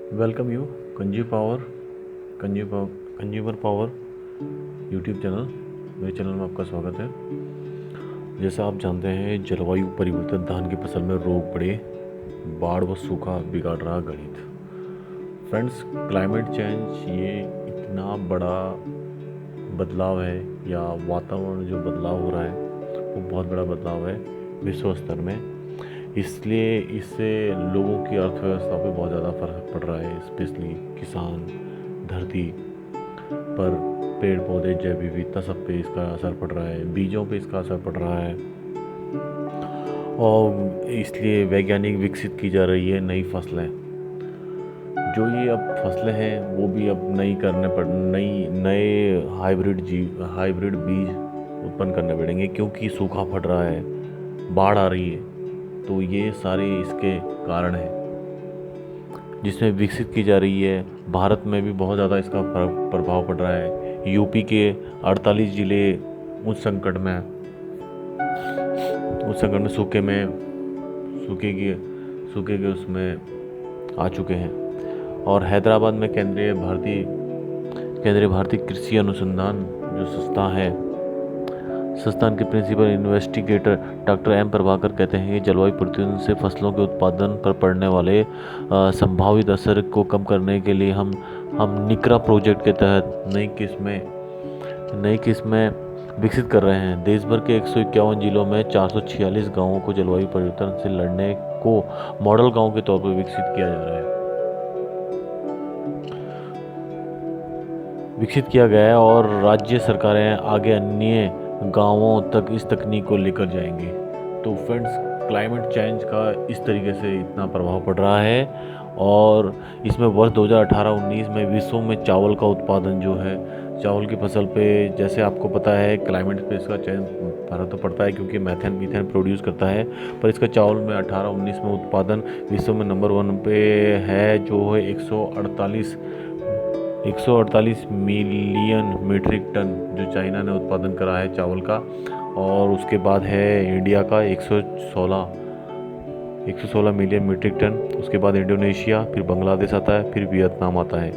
Welcome you consumer power YouTube channel. मेरे channel में आपका स्वागत है। जैसा आप जानते हैं, जलवायु परिवर्तन धान की फसल में रोग पड़े, बाढ़ व सूखा बिगाड़ रहा गणित। फ्रेंड्स, क्लाइमेट चेंज ये इतना बड़ा बदलाव है, या वातावरण जो बदलाव हो रहा है वो बहुत बड़ा बदलाव है विश्व स्तर में। इसलिए इससे लोगों की अर्थव्यवस्था पे बहुत ज़्यादा फर्क पड़ रहा है, स्पेशली किसान, धरती पर, पेड़ पौधे, जैव विविधता, सब पे इसका असर पड़ रहा है, बीजों पे इसका असर पड़ रहा है। और इसलिए वैज्ञानिक विकसित की जा रही है नई फसलें। जो ये अब फसलें हैं वो भी अब नए हाइब्रिड बीज उत्पन्न करने पड़ेंगे, क्योंकि सूखा पड़ रहा है, बाढ़ आ रही है। तो ये सारे इसके कारण हैं जिसमें विकसित की जा रही है। भारत में भी बहुत ज़्यादा इसका प्रभाव पड़ रहा है। यूपी के 48 ज़िले उस संकट में सूखे के उसमें आ चुके हैं। और हैदराबाद में केंद्रीय भारतीय कृषि अनुसंधान जो संस्थान के principal investigator doctor M Prabhakar कहते हैं कि जलवायु परिवर्तन से फसलों के उत्पादन पर पड़ने वाले संभावित असर को कम करने के लिए हम निकरा प्रोजेक्ट के तहत नई किस्में विकसित कर रहे हैं। देश भर के 151 जिलों में 446 गांवों को जलवायु परिवर्तन से लड़ने को मॉडल गांव के तौर पर विकसित किया गया है और राज्य सरकारें आगे अन्य गांवों तक इस तकनीक को लेकर जाएंगे। तो फ्रेंड्स, क्लाइमेट चेंज का इस तरीके से इतना प्रभाव पड़ रहा है, और इसमें वर्ष 2018-19 में विश्व में चावल का उत्पादन जो है, चावल की फसल पे, जैसे आपको पता है क्लाइमेट पे इसका चेंज फर्क तो पड़ता है क्योंकि मीथेन प्रोड्यूस करता है, पर इसका चावल में 18-19 में उत्पादन विश्व में नंबर 1 पे है, जो है 148 मिलियन मीट्रिक टन जो चाइना ने उत्पादन करा है चावल का। और उसके बाद है इंडिया का 116 मिलियन मीट्रिक टन। उसके बाद इंडोनेशिया, फिर बांग्लादेश आता है, फिर वियतनाम आता है।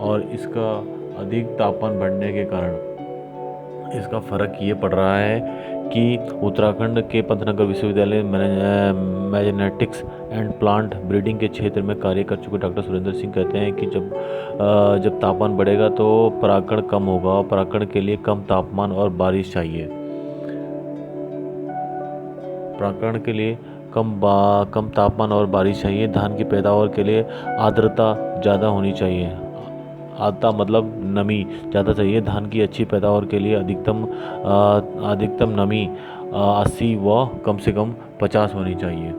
और इसका अधिक तापमान बढ़ने के कारण इसका फ़र्क ये पड़ रहा है कि उत्तराखंड के पंतनगर विश्वविद्यालय मैजेनेटिक्स एंड प्लांट ब्रीडिंग के क्षेत्र में कार्य कर चुके डॉक्टर सुरेंद्र सिंह कहते हैं कि जब तापमान बढ़ेगा तो परागण कम होगा। परागण के लिए कम तापमान और बारिश चाहिए। परागण के लिए कम तापमान और बारिश चाहिए। धान की पैदावार के लिए आर्द्रता ज़्यादा होनी चाहिए। आर्द्रता मतलब नमी ज़्यादा चाहिए। धान की अच्छी पैदावार के लिए अधिकतम नमी 80 व कम से कम 50 होनी चाहिए।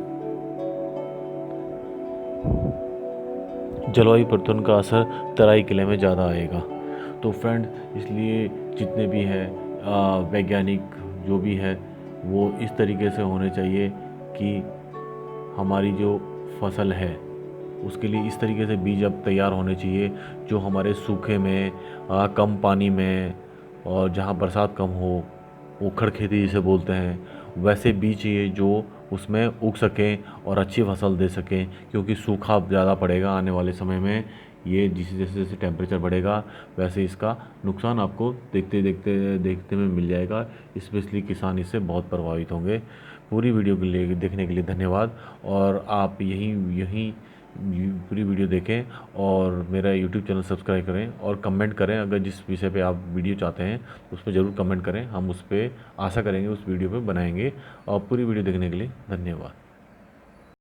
जलवायु परिवर्तन का असर तराई किले में ज़्यादा आएगा। तो फ्रेंड, इसलिए जितने भी है वैज्ञानिक जो भी है वो इस तरीके से होने चाहिए कि हमारी जो फसल है उसके लिए इस तरीके से बीज अब तैयार होने चाहिए जो हमारे सूखे में, कम पानी में, और जहाँ बरसात कम हो, उखड़ खेती जिसे बोलते हैं, वैसे बीज चाहिए जो उसमें उग सकें और अच्छी फसल दे सकें। क्योंकि सूखा ज़्यादा पड़ेगा आने वाले समय में। ये जैसे टेम्परेचर बढ़ेगा वैसे इसका नुकसान आपको देखते में मिल जाएगा। स्पेशली किसान इससे बहुत प्रभावित होंगे। पूरी वीडियो के लिए देखने के लिए धन्यवाद। और आप यहीं पूरी वीडियो देखें और मेरा यूट्यूब चैनल सब्सक्राइब करें और कमेंट करें। अगर जिस विषय पे आप वीडियो चाहते हैं उस पर ज़रूर कमेंट करें। हम उस पर आशा करेंगे उस वीडियो पे बनाएंगे। और पूरी वीडियो देखने के लिए धन्यवाद।